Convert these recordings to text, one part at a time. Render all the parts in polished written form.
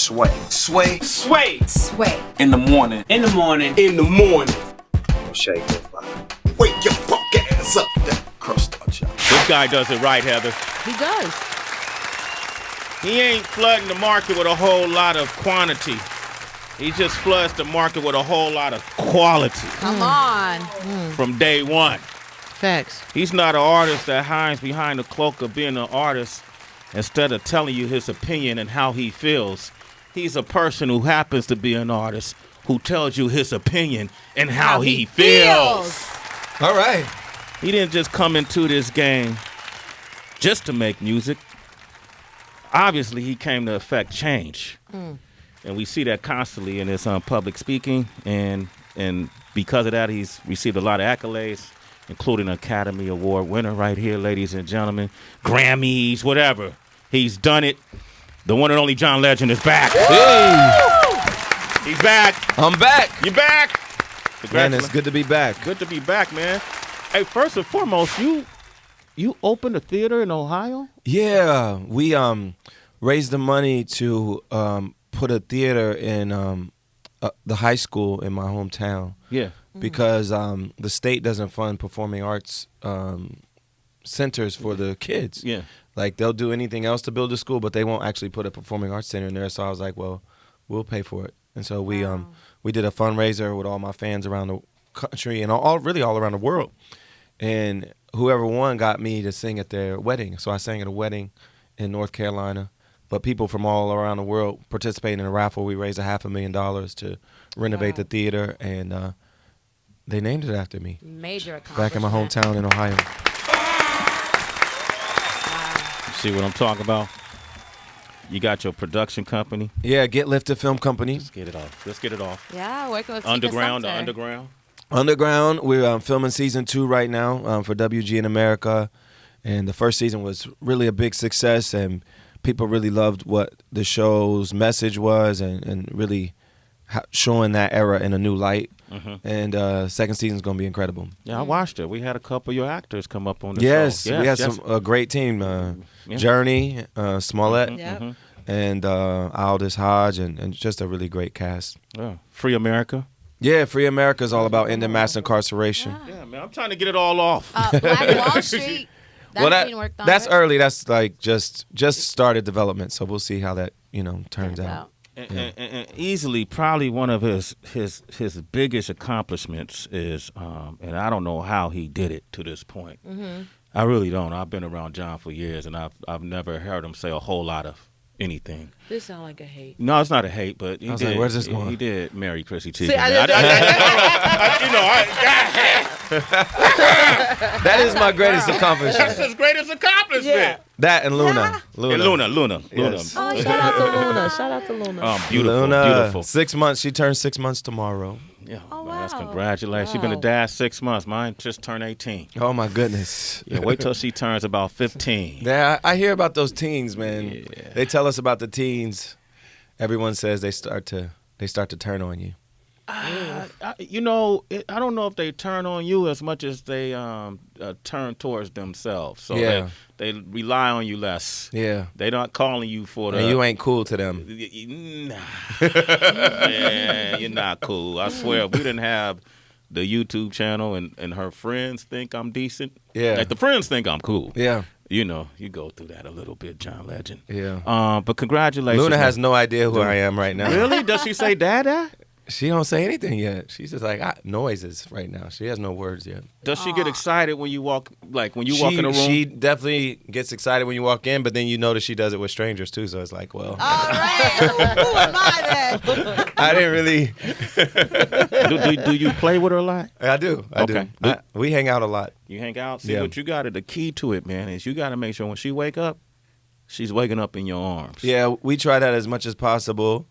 Sway. Sway. Sway. Sway. In the morning. In the morning. In the morning. Shay goes by. Wake your punk ass up. That crust out y'all. This guy does it right, Heather. He does. He ain't flooding the market with a whole lot of quantity. He just floods the market with a whole lot of quality. Come on. From day one. Facts. He's not an artist that hides behind the cloak of being an artist instead of telling you his opinion and how he feels. He's a person who happens to be an artist who tells you his opinion and how he feels. All right. He didn't just come into this game just to make music. Obviously, he came to affect change. And we see that constantly in his public speaking. And because of that, he's received a lot of accolades, including an Academy Award winner right here, ladies and gentlemen. Grammys, whatever. He's done it. The one and only John Legend is back. He's back. I'm back. You back. Man, it's good to be back. Good to be back, man. Hey, first and foremost, you opened a theater in Ohio? Yeah, we raised the money to put a theater in the high school in my hometown. Yeah. Because the state doesn't fund performing arts centers for the kids. Yeah. Like, they'll do anything else to build a school, but they won't actually put a performing arts center in there. So I was like, well, we'll pay for it. And so we did a fundraiser with all my fans around the country and all around the world. And whoever won got me to sing at their wedding. So I sang at a wedding in North Carolina. But people from all around the world participated in a raffle. We raised $500,000 to renovate the theater, and they named it after me. Major accomplishment. Back in my hometown in Ohio. See what I'm talking about? You got your production company. Yeah, Get Lifted Film Company. Let's get it off. Yeah, working with Underground. Underground. We're filming season 2 right now for WG in America. And the first season was really a big success, and people really loved what the show's message was and really showing that era in a new light. And second season's going to be incredible. Yeah, I watched it. We had a couple of your actors come up on the show. Yes, we had a great team. Journey, Smollett, and Aldous Hodge, and just a really great cast. Yeah. Free America. Yeah, Free America is all about ending mass incarceration. Yeah, man, I'm trying to get it all off. Black Wall Street. That's early. That's like just started development, so we'll see how that turns out. And easily, probably one of his biggest accomplishments is, and I don't know how he did it to this point. I really don't. I've been around John for years, and I've never heard him say a whole lot of anything. This sounds like a hate. No, it's not a hate, but he I was did. like, where's this going? He did marry Chrissy Tiegen. See, that is my greatest accomplishment. That's his greatest accomplishment. Yeah. That and Luna. And Luna. Yes. Oh, shout out to Luna. Beautiful, Luna, beautiful. 6 months. She turned 6 months tomorrow. Yeah, Oh, man, that's wow. congratulations. She's been a dad 6 months. Mine just turned 18. Oh my goodness. Yeah, wait till she turns about 15. Yeah, I hear about those teens, man. Yeah. They tell us about the teens. Everyone says they start to turn on you. I don't know if they turn on you as much as they turn towards themselves. So Yeah. they rely on you less. Yeah. They're not calling you for the. And you ain't cool to them. Nah. Man, you're not cool. I swear, if we didn't have the YouTube channel and her friends think I'm decent. Yeah. Like the friends think I'm cool. Yeah. You go through that a little bit, John Legend. Yeah. But congratulations. Luna has no idea who I am right now. Really? Does she say dada? She don't say anything yet. She's just like noises right now. She has no words yet. Does she get excited when you walk, walk in the room? She definitely gets excited when you walk in, but then you notice she does it with strangers too. So it's like, well, All right. Who am I then? I didn't really. do you play with her a lot? I do. Okay. We hang out a lot. You hang out? See, Yeah. what you got to, the key to it, man, is you got to make sure when she wake up, she's waking up in your arms. Yeah, we try that as much as possible.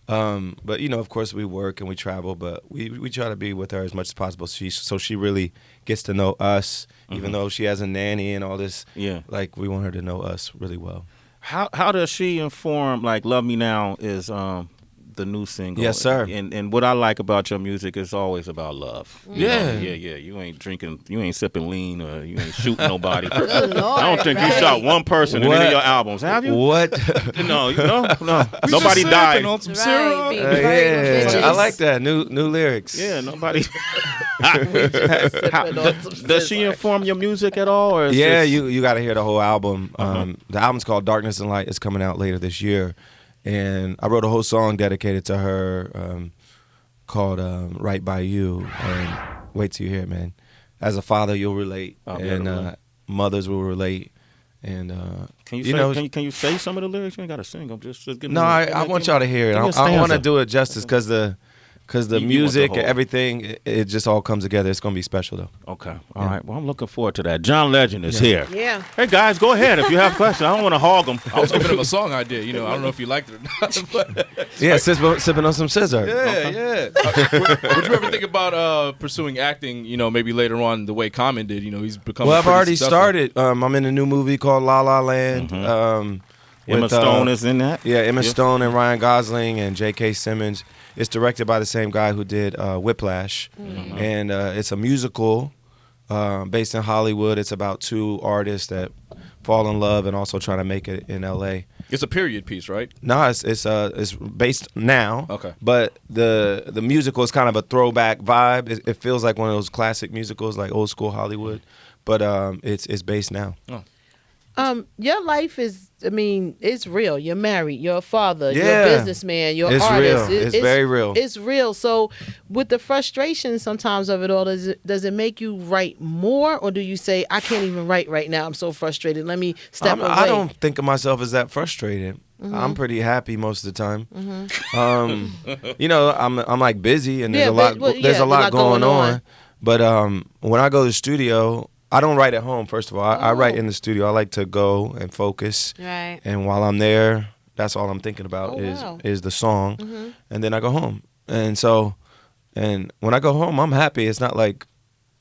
But of course we work and we travel, but we try to be with her as much as possible. So she really gets to know us, even though she has a nanny and all this. Yeah. Like, we want her to know us really well. How does she inform, like Love Me Now is the new single. Yes, sir. And what I like about your music is always about love. Yeah. Yeah. You ain't drinking, you ain't sipping lean, or you ain't shooting nobody. Good Lord, I don't think you shot one person in any of your albums, have you? What? No. Nobody died. On some Right, syrup. be Yeah, flirting with I bitches. like that. New lyrics. Yeah, nobody. Sipping on some Does she scissor. inform your music at all? Or is Yeah, this- you got to hear the whole album. The album's called Darkness and Light. It's coming out later this year. And I wrote a whole song dedicated to her called Right By You. And wait till you hear it, man. As a father, you'll relate. I'll be And able to relate. mothers will relate. And Can you, you say, know, can you say some of the lyrics? You ain't got to sing them. Just give me. no, I want y'all to hear it. give me a I want to stanza. do it justice because the You want the music whole- and everything, it just all comes together. It's going to be special, though. Okay. All right. Well, I'm looking forward to that. John Legend is here. Yeah. Hey, guys, go ahead if you have questions. I don't want to hog them. I was giving him a song idea. I don't know if you liked it or not. But Yeah, sipping on some scissor. yeah. Would you ever think about pursuing acting? Maybe later on the way Common did. He's become. Well, I've pretty already successful. started. I'm in a new movie called La La Land. Emma with, Stone is in that. Yeah, Emma Stone and Ryan Gosling and J.K. Simmons. It's directed by the same guy who did Whiplash, and it's a musical based in Hollywood. It's about two artists that fall in love and also try to make it in L.A. It's a period piece, right? No, it's based now. Okay. But the musical is kind of a throwback vibe. It feels like one of those classic musicals, like old school Hollywood. But it's based now. Your life is, it's real. You're married. You're a father. You're Yeah. a businessman. You're an It's artist. real. It's very real. It's real. So, with the frustration sometimes of it all, does it make you write more, or do you say, I can't even write right now? I'm so frustrated. Let me step away. I don't think of myself as that frustrated. I'm pretty happy most of the time. I'm like busy and there's Yeah, a lot. but- There's yeah, a lot going on. on. But when I go to the studio, I don't write at home. First of all, I write in the studio. I like to go and focus. Right. And while I'm there, that's all I'm thinking about Oh, wow. is the song, and then I go home. And so, and when I go home, I'm happy. It's not like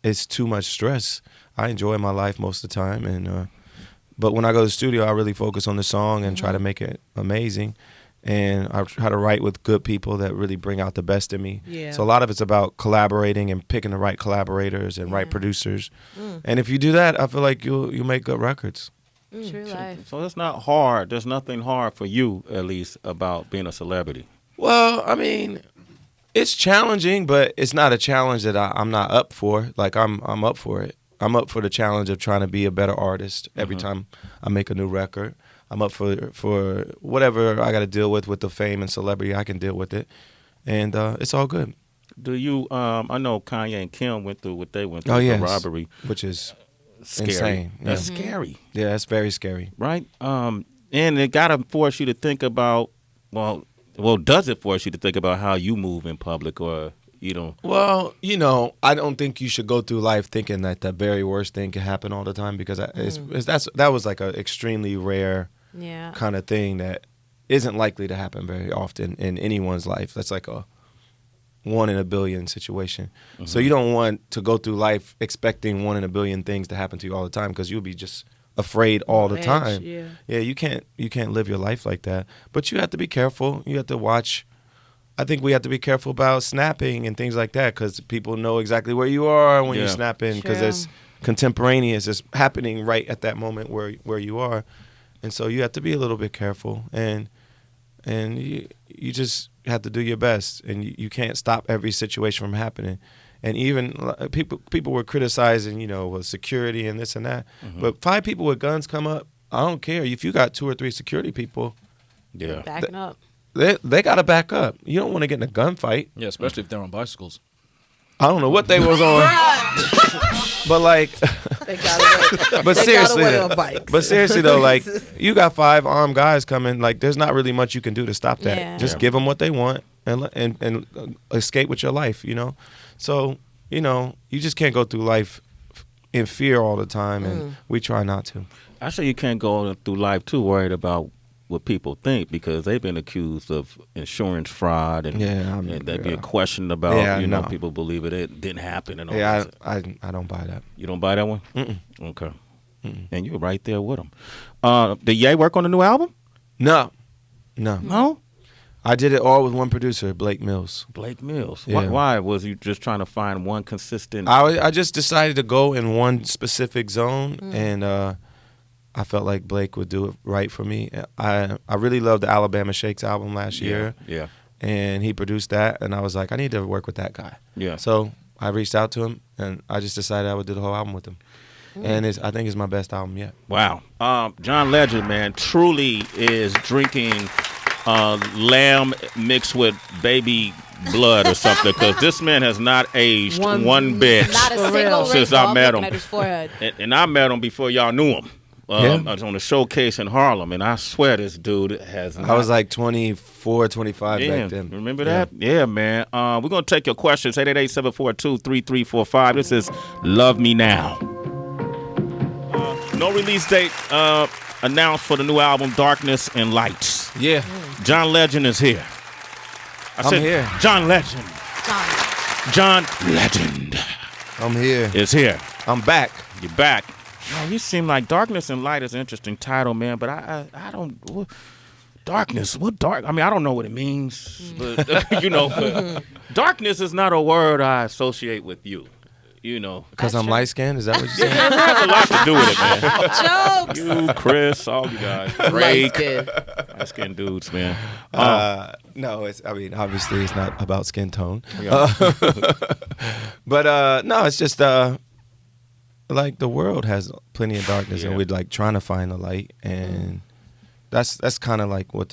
it's too much stress. I enjoy my life most of the time, and but when I go to the studio, I really focus on the song and try to make it amazing. And I try to write with good people that really bring out the best in me. Yeah. So a lot of it's about collaborating and picking the right collaborators and right producers. And if you do that, I feel like you'll make good records. True life. So it's not hard. There's nothing hard for you, at least, about being a celebrity. Well, it's challenging, but it's not a challenge that I'm not up for. Like I'm up for it. I'm up for the challenge of trying to be a better artist every time I make a new record. I'm up for whatever I got to deal with the fame and celebrity. I can deal with it, and it's all good. Do you? I know Kanye and Kim went through what they went through. Oh yes, the robbery. which is Scary. insane. That's scary, Yeah, it's very scary. right? And it gotta force you to think about. Well, does it force you to think about how you move in public, or you know? Well, I don't think you should go through life thinking that the very worst thing can happen all the time because that was like an extremely rare Yeah. kind of thing that isn't likely to happen very often in anyone's life. That's like a 1 in a billion situation. So you don't want to go through life expecting 1 in a billion things to happen to you all the time because you'll be just afraid all the Edge, time. yeah. You can't live your life like that. But you have to be careful. You have to watch. I think we have to be careful about snapping and things like that because people know exactly where you are when you're Yeah. snapping because True. it's contemporaneous. It's happening right at that moment where you are. And so you have to be a little bit careful, and you just have to do your best, and you can't stop every situation from happening. And even people were criticizing, with security and this and that. But 5 people with guns come up, I don't care. If you got 2 or 3 security people, Yeah. Backing up. they got to back up. You don't want to get in a gunfight. Yeah, especially if they're on bicycles. I don't know what they was on, but like. They got away. But They seriously, got away on bikes. but seriously though, like you got 5 armed guys coming, like there's not really much you can do to stop that. Yeah. Just Yeah. give them what they want and escape with your life, So you just can't go through life in fear all the time, and we try not to. Actually, you can't go through life too worried about what people think because they've been accused of insurance fraud and they've been questioned about. Yeah, no. People believe it didn't happen and all Yeah, that. I don't buy that. You don't buy that one? Mm-mm. Okay. And you're right there with them. Did Ye work on the new album? No. No. I did it all with one producer, Blake Mills. Blake Mills. Yeah. Why? Was you just trying to find one consistent? I just decided to go in one specific zone, and I felt like Blake would do it right for me. I really loved the Alabama Shakes album last year. Yeah. And he produced that, and I was like, I need to work with that guy. Yeah. So I reached out to him, and I just decided I would do the whole album with him. And I think it's my best album yet. Wow. John Legend, man, truly is drinking lamb mixed with baby blood or something, because this man has not aged one bit Not a single since wrinkle. I I'm met looking him. at his forehead. And I met him before y'all knew him. Yeah. I was on a showcase in Harlem, and I swear this dude has not. I was like 24, 25 back then. Remember that? Yeah, man. We're going to take your questions. 888-742-3345. This is Love Me Now. No release date announced for the new album, Darkness and Lights. Yeah. John Legend is here. I'm here. John Legend. John Legend I'm here. is here. I'm back. You're back. Man, you seem like Darkness and Light is an interesting title, man, but I don't... Darkness, what dark? I mean, I don't know what it means, but, but darkness is not a word I associate with you, Because I'm light-skinned? Is that what you're saying? It has a lot to do with it, man. Jokes. You, Chris, all you guys. Drake. Light-skinned dudes, man. No, obviously it's not about skin tone. Yeah. But no, it's just like the world has plenty of darkness, and we're like trying to find the light, and that's kind of like what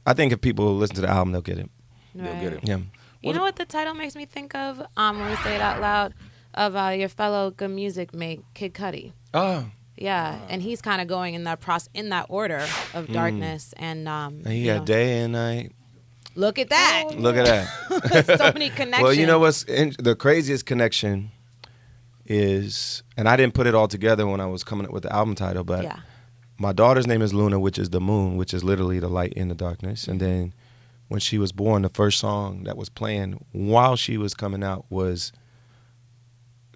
I think if people listen to the album, they'll get it. Right. They'll get it. Yeah. You know what the title makes me think of when we say it out loud? Of your fellow good music mate, Kid Cudi. Oh. Yeah, and he's kind of going in that order of darkness and And he had day and night. Look at that. Look at that. So many connections. Well, you know what's the craziest connection is, and I didn't put it all together when I was coming up with the album title, but Yeah. my daughter's name is Luna, which is the moon, which is literally the light in the darkness. And then when she was born, the first song that was playing while she was coming out was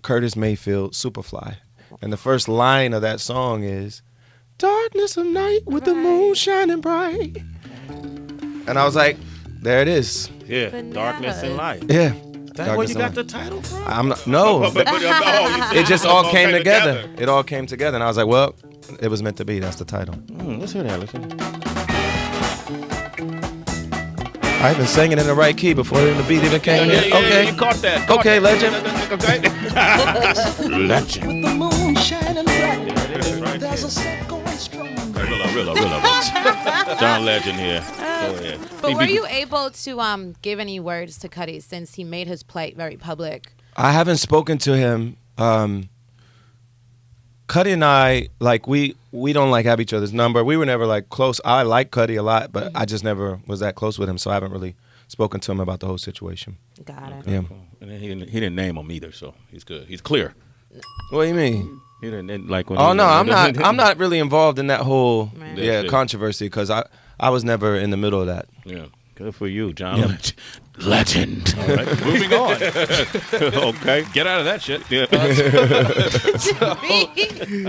Curtis Mayfield, Superfly. And the first line of that song is, darkness of night with the moon shining bright. And I was like, there it is. Yeah, Bananas. Darkness and Light. Yeah. That's where you got the title from? I'm not, no. It just all came together. It all came together. And I was like, well, it was meant to be. That's the title. Let's hear that. Listen. I even sang it in the right key before the beat even came in. Okay. You caught that. Okay, legend. Okay. Legend. The moon shining bright. Yeah, it is right There's there. a set going strong. Real. John Legend here. Go ahead. But were you able to give any words to Cudi since he made his plight very public? I haven't spoken to him. Cudi and I, like, we don't like have each other's number. We were never like close. I like Cudi a lot, but I just never was that close with him, so I haven't really spoken to him about the whole situation. Got it. Yeah. And then he didn't name him either, so he's good. He's clear. What do you mean? He didn't like when. Oh no, I'm not. I'm not really involved in that whole Right. controversy because I was never in the middle of that. Yeah. Good for you, John. Legend. All right, moving on. Okay. Get out of that shit. Yeah.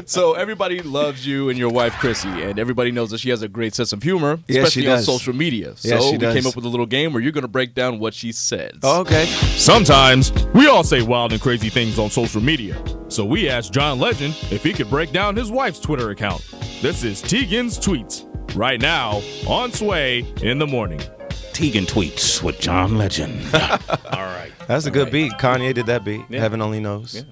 So everybody loves you and your wife Chrissy, and everybody knows that she has a great sense of humor, Yes, especially she on does. social media. Yes, So she we does. came up with a little game where you're going to break down what she says. Oh, okay. Sometimes we all say wild and crazy things on social media. So we asked John Legend if he could break down his wife's Twitter account. This is Teigen's tweets right now on Sway in the morning. Tiegen tweets with John Legend. All right. That's a good beat. Kanye did that beat. Yeah. Heaven only knows. Yeah.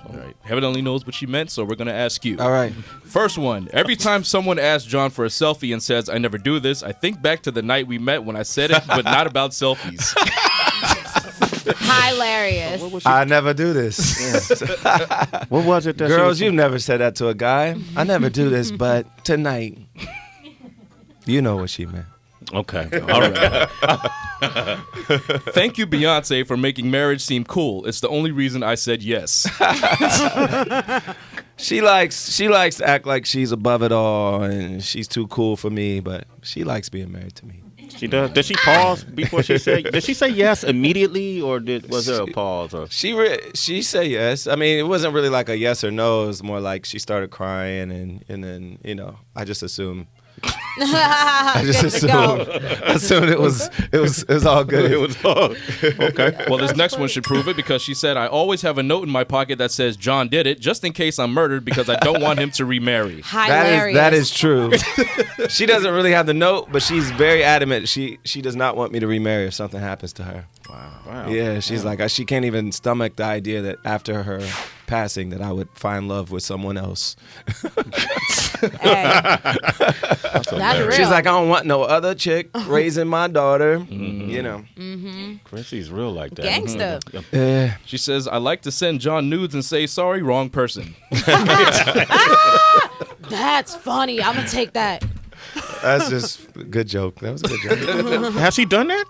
All right. Heaven only knows what she meant, so we're going to ask you. All right. First one. Every time someone asks John for a selfie and says, I never do this, I think back to the night we met when I said it, but not about selfies. Hilarious. I never do this. What was it that Girls, you've never said that to a guy. I never do this, but tonight. You know what she meant. Okay. All right. Thank you, Beyonce, for making marriage seem cool. It's the only reason I said yes. She likes to act like she's above it all and she's too cool for me, but she likes being married to me. She does. Did she pause before she said? Did she say yes immediately, or was there a pause? Or She said yes. I mean, it wasn't really like a yes or no. It was more like she started crying, and then I just assumed I just assumed it was all good. It was all okay. Well, this next one should prove it because she said, I always have a note in my pocket that says John did it just in case I'm murdered because I don't want him to remarry. Hilarious. That is true. She doesn't really have the note, but she's very adamant. She does not want me to remarry if something happens to her. Wow. Yeah, she's like, she can't even stomach the idea that after her passing that I would find love with someone else. Hey. That's real. She's like, I don't want no other chick raising my daughter. You know. Chrissy's real like that. Gangsta. She says, I like to send John nudes and say, sorry, wrong person. That's funny. I'm going to take that. That's just a good joke. That was a good joke. Has she done that?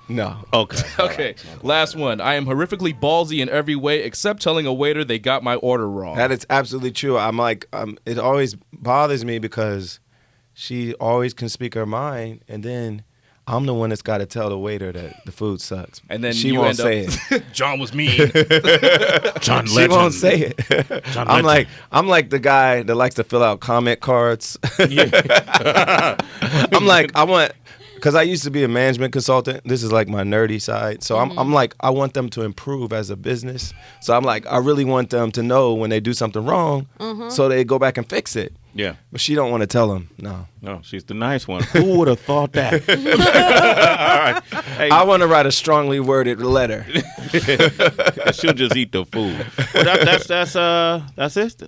No. Okay. Okay, last one. I am horrifically ballsy in every way except telling a waiter they got my order wrong. That is absolutely true. I'm like, it always bothers me because she always can speak her mind, and then I'm the one that's got to tell the waiter that the food sucks. And then she you won't end say up, it. John was mean. John She Legend. won't say it. I'm like the guy that likes to fill out comment cards. I'm like, because I used to be a management consultant. This is like my nerdy side. So I'm like, I want them to improve as a business. So I'm like, I really want them to know when they do something wrong so they go back and fix it. Yeah. But she don't want to tell them. No. No, she's the nice one. Who would have thought that? All right. Hey, I want to write a strongly worded letter. she'll just eat the food. But that's it. That's it.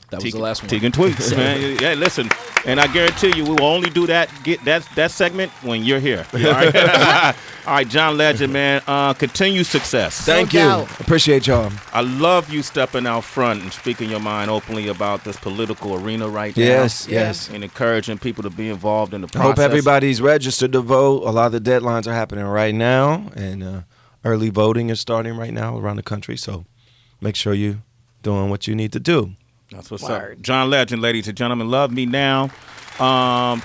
That was the last one. Tiegen tweets, man. Yeah, listen, and I guarantee you, we will only do that. Get that segment when you're here. All right, all right, John Legend, man. Continued success. Thank you. Appreciate y'all. I love you stepping out front and speaking your mind openly about this political arena right now. Yes. And encouraging people to be involved in the I process. hope everybody's registered to vote. A lot of the deadlines are happening right now, and early voting is starting right now around the country. So make sure you're doing what you need to do. That's what's up. John Legend, ladies and gentlemen. Love Me Now.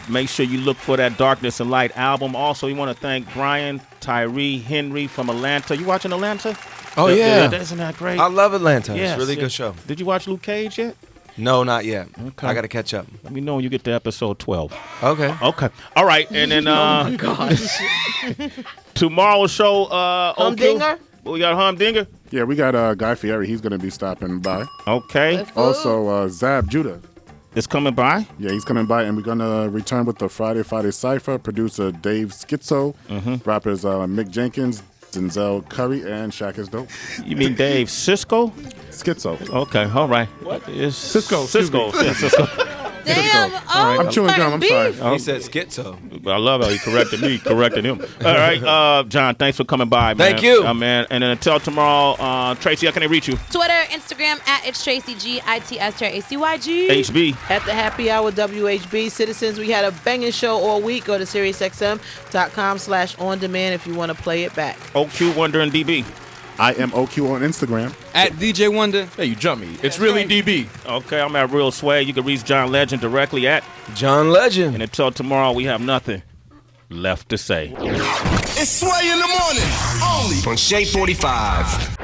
Make sure you look for that Darkness and Light album. Also, we want to thank Brian Tyree Henry from Atlanta. You watching Atlanta? Oh, yeah. Isn't that great? I love Atlanta. Yes, It's a really yes. good show. Did you watch Luke Cage yet? No, not yet. Okay. I got to catch up. Let me know when you get to episode 12. Okay. Okay. All right. And then Gosh. tomorrow's show, Humdinger? We got Humdinger. Yeah, we got Guy Fieri. He's going to be stopping by. Okay. Also, Zab Judah. It's coming by. Yeah, he's coming by, and we're going to return with the Friday Cypher. Producer Dave Schizo. Rappers Mick Jenkins, Denzel Curry, and Shaq is Dope. You mean Dave Sisco? Schizo. Okay. All right. What is Cisco. Cisco. Yeah, Cisco. Damn. Oh, I'm chewing gum. I'm sorry. He said schizo. I love how he corrected me, correcting him. All right, John, thanks for coming by, man. Thank you. Man. And then until tomorrow, Tracy, how can they reach you? Twitter, Instagram, @It's Tracy GITSTRACYG. HB. At the Happy Hour WHB Citizens, we had a banging show all week. Go to SiriusXM.com/on-demand if you want to play it back. OQ Wonder and DB. I am OQ on Instagram. At DJ Wonder. Hey, you jumped me. It's really DB. Okay, I'm at Real Sway. You can reach John Legend directly at. John Legend. And until tomorrow, we have nothing left to say. It's Sway in the morning. Only on Shade 45.